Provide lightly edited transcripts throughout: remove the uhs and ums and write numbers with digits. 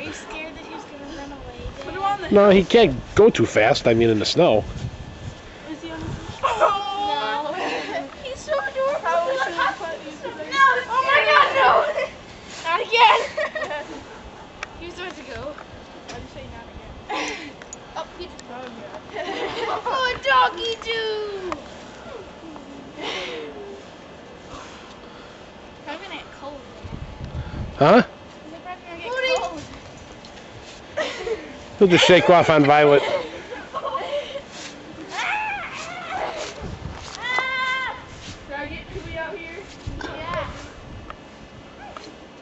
you scared that he was going to run away, Dad? No, he can't go too fast. I mean, in the snow. Is he on the No. He's so adorable. Probably should have put these in there. No. Oh my God, no. Not again. He was supposed to go. Why'd you say not again? Oh, he just Oh, doggy doo. Probably gonna get cold. Huh? They're probably gonna get cold. He'll just shake off on Violet. Should I get Chewy out here? Yeah.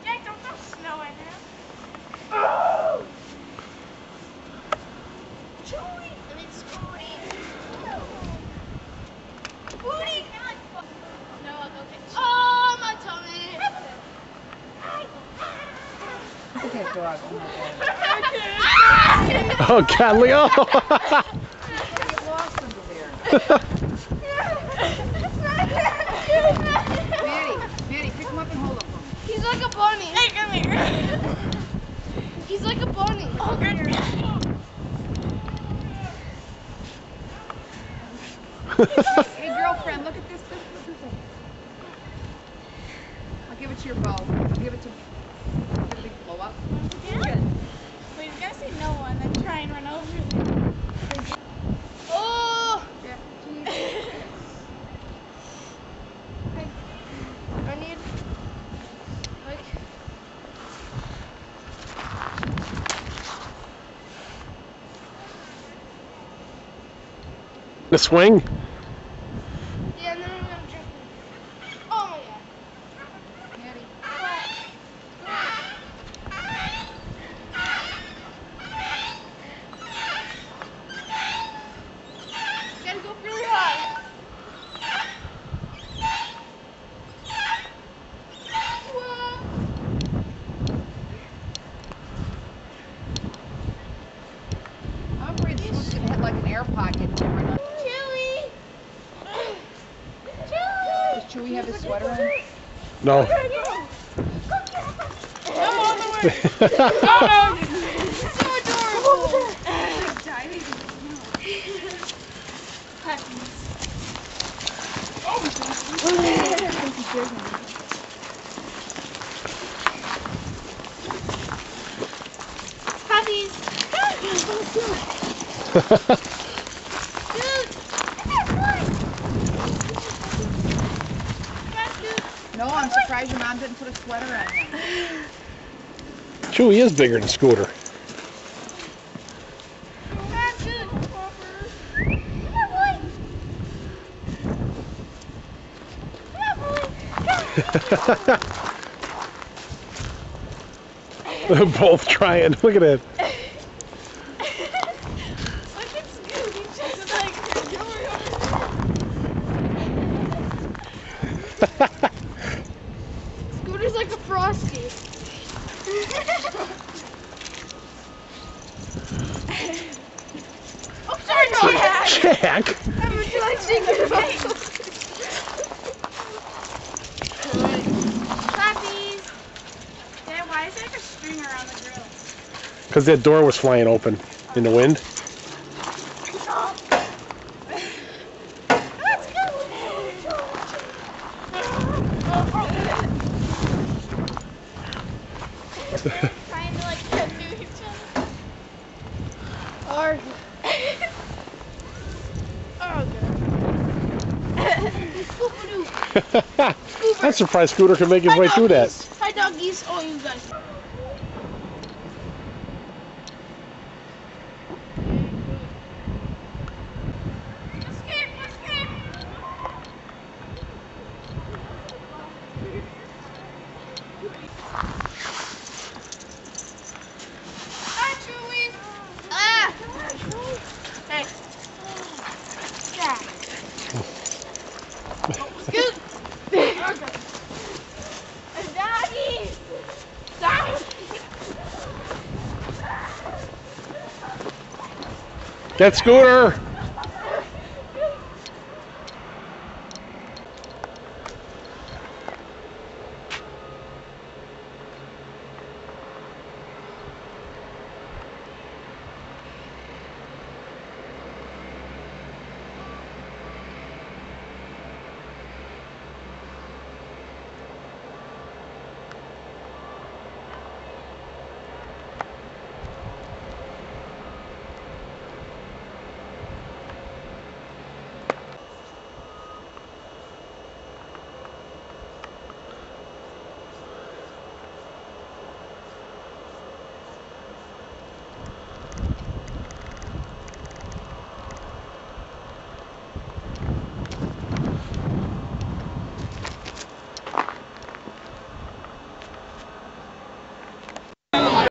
Jack, don't throw snow at him. Oh! Chewy! I mean, Scooty! Scooty! No, I'll go get Chewy. Oh, my tummy! Look at that dog. Oh, God, Leo! Get lost under there. Maddie, pick him up and hold him. He's like a bunny. Hey, come here. He's like a bunny. Oh, good. Hey, girlfriend, look at this. I'll give it to your bow. Give it to me. Get a big blow up. Yeah. Wait, he's gonna say no and then try and run over them. Oh! Yeah. I need, like... The swing? Yeah, and then I'm gonna jump in. Oh my God. Maddie. Gotta go really high. I'm afraid this one's gonna have like an air pocket. Chewy! Chewy! Does Chewy have his sweater on? No. I'm on the way! Oh no! So adorable! Puppies! No, I'm surprised your mom didn't put a sweater on him. Chewy is bigger than Scooter. They're both trying. Look at it. Look at Scooty, just like Scooter's like a Frosty. Oh, sorry, Jack. Jack? Would you like secret about Puppies. Dad, why is there like a string around the grill? Because that door was flying open in the wind. Let's go. Trying to like get to each other. I'm surprised Scooter can make his way through that. Hi, doggies. Oh, you guys. Hi, Chewy. Ah. Hey. Yeah. Scoot. Doggy. Stop. Get Scooter!